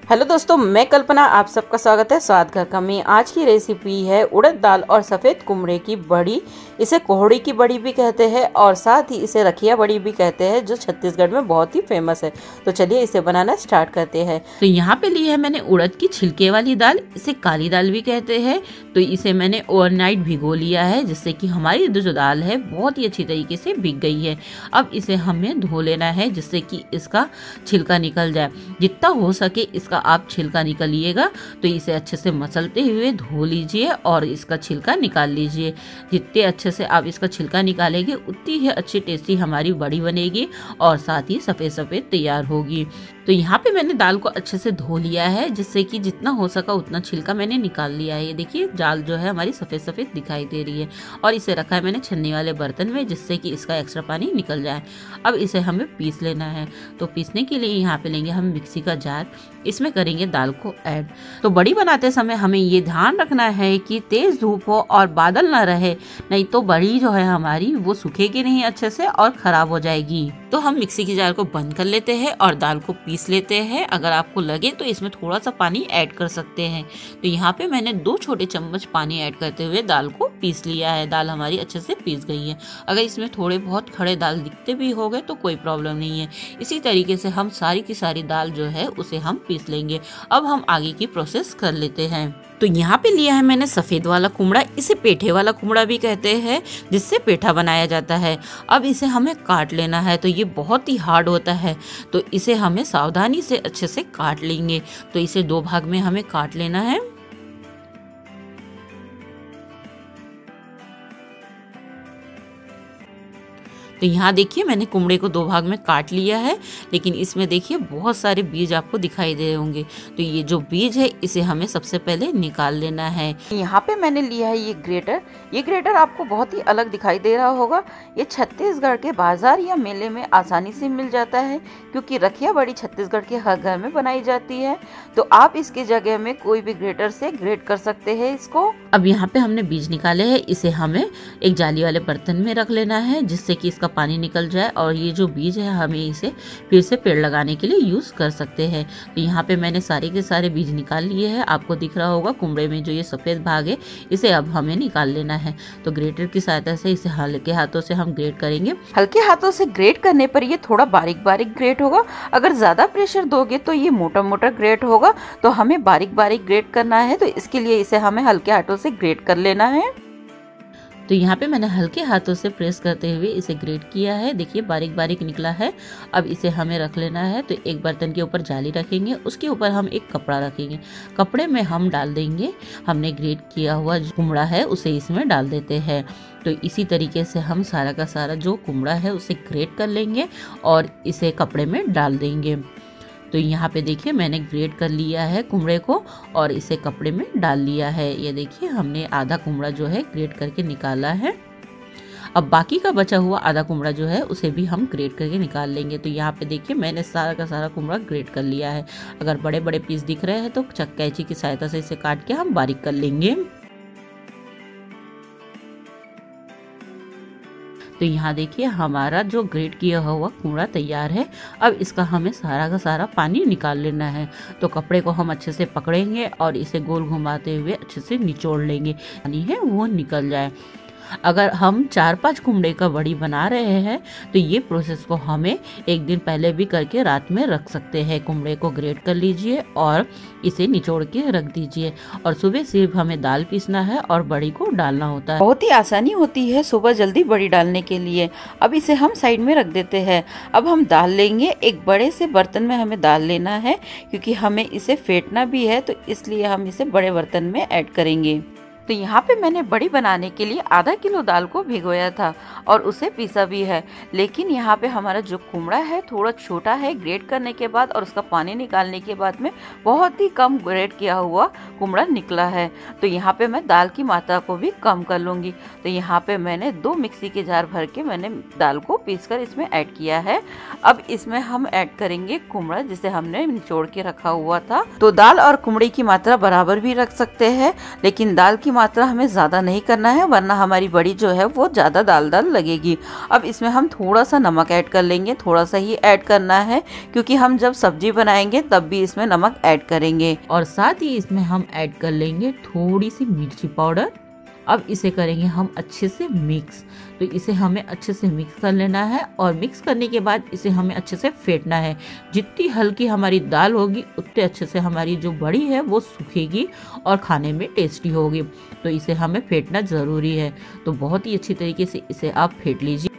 Hello दोस्तों, मैं कल्पना, आप सबका स्वागत है स्वाद घर का में। आज की रेसिपी है उड़द दाल और सफ़ेद कुमड़े की बड़ी। इसे कोहड़ी की बड़ी भी कहते हैं और साथ ही इसे रखिया बड़ी भी कहते हैं, जो छत्तीसगढ़ में बहुत ही फेमस है। तो चलिए इसे बनाना स्टार्ट करते हैं। तो यहाँ पे ली है मैंने उड़द की छिलके वाली दाल, इसे काली दाल भी कहते हैं। तो इसे मैंने ओवरनाइट भिगो लिया है, जिससे कि हमारी जो दाल है बहुत ही अच्छी तरीके से भीग गई है। अब इसे हमें धो लेना है, जिससे कि इसका छिलका निकल जाए। जितना हो सके इसका आप छिलका निकालिएगा। तो इसे अच्छे से मसलते हुए धो लीजिए और इसका छिलका निकाल लीजिए। जितने अच्छे से आप इसका छिलका निकालेंगे उतनी ही अच्छी टेस्टी हमारी बड़ी बनेगी और साथ ही सफ़ेद सफ़ेद तैयार होगी। तो यहाँ पे मैंने दाल को अच्छे से धो लिया है, जिससे कि जितना हो सका उतना छिलका मैंने निकाल लिया है। ये देखिए दाल जो है हमारी सफ़ेद सफ़ेद दिखाई दे रही है और इसे रखा है मैंने छन्नी वाले बर्तन में, जिससे कि इसका एक्स्ट्रा पानी निकल जाए। अब इसे हमें पीस लेना है। तो पीसने के लिए यहाँ पे लेंगे हम मिक्सी का जार, इसमें करेंगे दाल को ऐड। तो बड़ी बनाते समय हमें ये ध्यान रखना है कि तेज धूप हो और बादल ना रहे, नहीं तो बड़ी जो है हमारी वो सूखेगी नहीं अच्छे से और खराब हो जाएगी। तो हम मिक्सी की जार को बंद कर लेते हैं और दाल को पीस लेते हैं। अगर आपको लगे तो इसमें थोड़ा सा पानी ऐड कर सकते हैं। तो यहाँ पे मैंने 2 छोटे चम्मच पानी ऐड करते हुए दाल को पीस लिया है। दाल हमारी अच्छे से पीस गई है। अगर इसमें थोड़े बहुत खड़े दाल दिखते भी हो गए तो कोई प्रॉब्लम नहीं है। इसी तरीके से हम सारी की सारी दाल जो है उसे हम पीस लेंगे। अब हम आगे की प्रोसेस कर लेते हैं। तो यहाँ पे लिया है मैंने सफ़ेद वाला कुमड़ा, इसे पेठे वाला कुमड़ा भी कहते हैं, जिससे पेठा बनाया जाता है। अब इसे हमें काट लेना है। तो ये बहुत ही हार्ड होता है, तो इसे हमें सावधानी से अच्छे से काट लेंगे। तो इसे 2 भाग में हमें काट लेना है। तो यहाँ देखिए मैंने कुमड़े को 2 भाग में काट लिया है, लेकिन इसमें देखिए बहुत सारे बीज आपको दिखाई दे रहे होंगे। तो ये जो बीज है इसे हमें सबसे पहले निकाल लेना है। यहाँ पे मैंने लिया है ये ग्रेटर। ये ग्रेटर आपको बहुत ही अलग दिखाई दे रहा होगा। ये छत्तीसगढ़ के बाजार या मेले में आसानी से मिल जाता है, क्योंकि रखिया बड़ी छत्तीसगढ़ के हर घर में बनाई जाती है। तो आप इसकी जगह में कोई भी ग्रेटर से ग्रेट कर सकते हैं इसको। अब यहाँ पे हमने बीज निकाले हैं, इसे हमें एक जाली वाले बर्तन में रख लेना है, जिससे कि इसका पानी निकल जाए और ये जो बीज है हमें इसे फिर से पेड़ लगाने के लिए यूज कर सकते हैं। तो यहाँ पे मैंने सारे के सारे बीज निकाल लिए हैं। आपको दिख रहा होगा कुमड़े में जो ये सफेद भाग है, इसे अब हमें निकाल लेना है। तो ग्रेटर की सहायता से इसे हल्के हाथों से हम ग्रेट करेंगे। हल्के हाथों से ग्रेट करने पर ये थोड़ा बारीक बारीक ग्रेट होगा। अगर ज्यादा प्रेशर दोगे तो ये मोटा मोटा ग्रेट होगा। तो हमें बारीक बारीक ग्रेट करना है, तो इसके लिए इसे हमें हल्के हाथों से ग्रेट कर लेना है। तो यहाँ पे मैंने हल्के हाथों से प्रेस करते हुए इसे ग्रेट किया है। देखिए बारीक बारीक निकला है। अब इसे हमें रख लेना है। तो एक बर्तन के ऊपर जाली रखेंगे, उसके ऊपर हम एक कपड़ा रखेंगे। कपड़े में हम डाल देंगे हमने ग्रेट किया हुआ कुमड़ा है, उसे इसमें डाल देते हैं। तो इसी तरीके से हम सारा का सारा जो कुमड़ा है उसे ग्रेट कर लेंगे और इसे कपड़े में डाल देंगे। तो यहाँ पे देखिए मैंने ग्रेट कर लिया है कुमड़े को और इसे कपड़े में डाल लिया है। ये देखिए हमने आधा कुमड़ा जो है ग्रेट करके निकाला है। अब बाकी का बचा हुआ आधा कुमड़ा जो है उसे भी हम ग्रेट करके निकाल लेंगे। तो यहाँ पे देखिए मैंने सारा का सारा कुमड़ा ग्रेट कर लिया है। अगर बड़े बड़े पीस दिख रहे हैं तो कैंची की सहायता से इसे काट के हम बारीक कर लेंगे। तो यहाँ देखिए हमारा जो ग्रेट किया हुआ कुमड़ा तैयार है। अब इसका हमें सारा का सारा पानी निकाल लेना है। तो कपड़े को हम अच्छे से पकड़ेंगे और इसे गोल घुमाते हुए अच्छे से निचोड़ लेंगे, पानी है वो निकल जाए। अगर हम 4-5 कुमड़े का बड़ी बना रहे हैं तो ये प्रोसेस को हमें एक दिन पहले भी करके रात में रख सकते हैं। कुमड़े को ग्रेट कर लीजिए और इसे निचोड़ के रख दीजिए और सुबह सिर्फ हमें दाल पीसना है और बड़ी को डालना होता है। बहुत ही आसानी होती है सुबह जल्दी बड़ी डालने के लिए। अब इसे हम साइड में रख देते हैं। अब हम दाल लेंगे। एक बड़े से बर्तन में हमें दाल लेना है, क्योंकि हमें इसे फेंटना भी है, तो इसलिए हम इसे बड़े बर्तन में ऐड करेंगे। तो यहाँ पे मैंने बड़ी बनाने के लिए आधा किलो दाल को भिगोया था और उसे पीसा भी है। लेकिन यहाँ पे हमारा जो कुमड़ा है थोड़ा छोटा है। ग्रेट करने के बाद और उसका पानी निकालने के बाद में बहुत ही कम ग्रेट किया हुआ कुमड़ा निकला है। तो यहाँ पे मैं दाल की मात्रा को भी कम कर लूँगी। तो यहाँ पे मैंने 2 मिक्सी के जार भर के मैंने दाल को पीसकर इसमें ऐड किया है। अब इसमें हम ऐड करेंगे कुमड़ा, जिसे हमने निचोड़ के रखा हुआ था। तो दाल और कुमड़े की मात्रा बराबर भी रख सकते हैं, लेकिन दाल की मात्रा हमें ज़्यादा नहीं करना है, वरना हमारी बड़ी जो है वो ज़्यादा दाल दाल लगेगी। अब इसमें हम थोड़ा सा नमक ऐड कर लेंगे, थोड़ा सा ही ऐड करना है क्योंकि हम जब सब्जी बनाएंगे तब भी इसमें नमक ऐड करेंगे। और साथ ही इसमें हम ऐड कर लेंगे थोड़ी सी मिर्ची पाउडर। अब इसे करेंगे हम अच्छे से मिक्स। तो इसे हमें अच्छे से मिक्स कर लेना है और मिक्स करने के बाद इसे हमें अच्छे से फेंटना है। जितनी हल्की हमारी दाल होगी उतने अच्छे से हमारी जो बड़ी है वो सूखेगी और खाने में टेस्टी होगी। तो इसे हमें फेंटना ज़रूरी है। तो बहुत ही अच्छी तरीके से इसे आप फेंट लीजिए।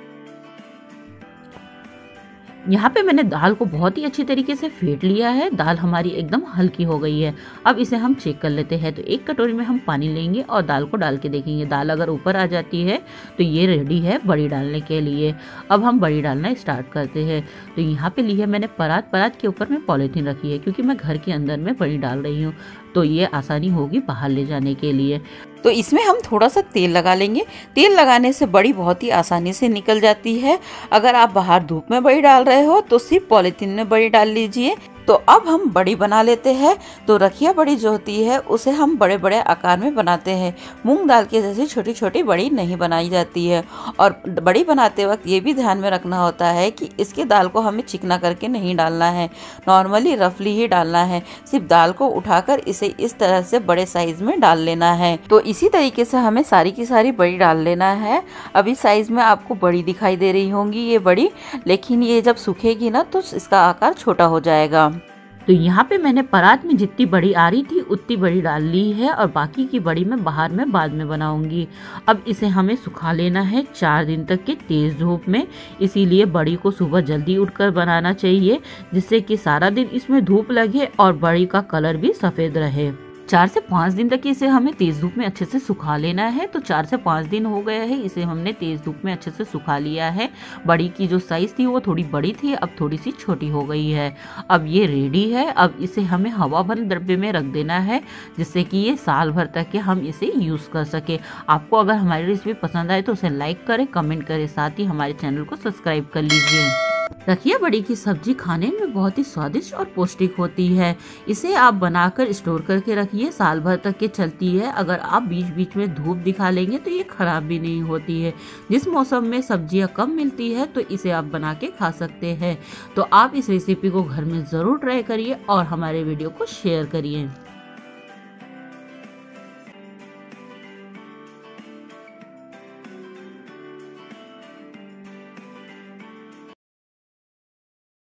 यहाँ पे मैंने दाल को बहुत ही अच्छी तरीके से फेंट लिया है। दाल हमारी एकदम हल्की हो गई है। अब इसे हम चेक कर लेते हैं। तो एक कटोरी में हम पानी लेंगे और दाल को डाल के देखेंगे। दाल अगर ऊपर आ जाती है तो ये रेडी है बड़ी डालने के लिए। अब हम बड़ी डालना स्टार्ट करते हैं। तो यहाँ पे ली है मैंने परात। परात के ऊपर में पॉलीथीन रखी है क्योंकि मैं घर के अंदर में बड़ी डाल रही हूँ, तो ये आसानी होगी बाहर ले जाने के लिए। तो इसमें हम थोड़ा सा तेल लगा लेंगे। तेल लगाने से बड़ी बहुत ही आसानी से निकल जाती है। अगर आप बाहर धूप में बड़ी डाल रहे हो तो सिर्फ पॉलीथीन में बड़ी डाल लीजिए। तो अब हम बड़ी बना लेते हैं। तो रखिया बड़ी जो होती है उसे हम बड़े बड़े आकार में बनाते हैं। मूंग दाल के जैसी छोटी छोटी बड़ी नहीं बनाई जाती है। और बड़ी बनाते वक्त ये भी ध्यान में रखना होता है कि इसके दाल को हमें चिकना करके नहीं डालना है, नॉर्मली रफली ही डालना है। सिर्फ दाल को उठाकर इसे इस तरह से बड़े साइज में डाल लेना है। तो इसी तरीके से हमें सारी की सारी बड़ी डाल लेना है। अभी साइज में आपको बड़ी दिखाई दे रही होंगी ये बड़ी, लेकिन ये जब सूखेगी ना तो इसका आकार छोटा हो जाएगा। तो यहाँ पे मैंने परात में जितनी बड़ी आ रही थी उतनी बड़ी डाल ली है और बाकी की बड़ी मैं बाहर में बाद में बनाऊंगी। अब इसे हमें सुखा लेना है 4 दिन तक के तेज धूप में। इसीलिए बड़ी को सुबह जल्दी उठकर बनाना चाहिए जिससे कि सारा दिन इसमें धूप लगे और बड़ी का कलर भी सफ़ेद रहे। 4 से 5 दिन तक इसे हमें तेज धूप में अच्छे से सुखा लेना है। तो 4 से 5 दिन हो गया है, इसे हमने तेज धूप में अच्छे से सुखा लिया है। बड़ी की जो साइज थी वो थोड़ी बड़ी थी, अब थोड़ी सी छोटी हो गई है। अब ये रेडी है। अब इसे हमें हवा बंद डब्बे में रख देना है जिससे कि ये साल भर तक के हम इसे यूज़ कर सके। आपको अगर हमारी रेसिपी पसंद आए तो उसे लाइक करें, कमेंट करें, साथ ही हमारे चैनल को सब्सक्राइब कर लीजिए। रखिया बड़ी की सब्जी खाने में बहुत ही स्वादिष्ट और पौष्टिक होती है। इसे आप बनाकर स्टोर करके रखिए, साल भर तक के चलती है। अगर आप बीच बीच में धूप दिखा लेंगे तो ये खराब भी नहीं होती है। जिस मौसम में सब्जियां कम मिलती है तो इसे आप बना के खा सकते हैं। तो आप इस रेसिपी को घर में ज़रूर ट्राई करिए और हमारे वीडियो को शेयर करिए।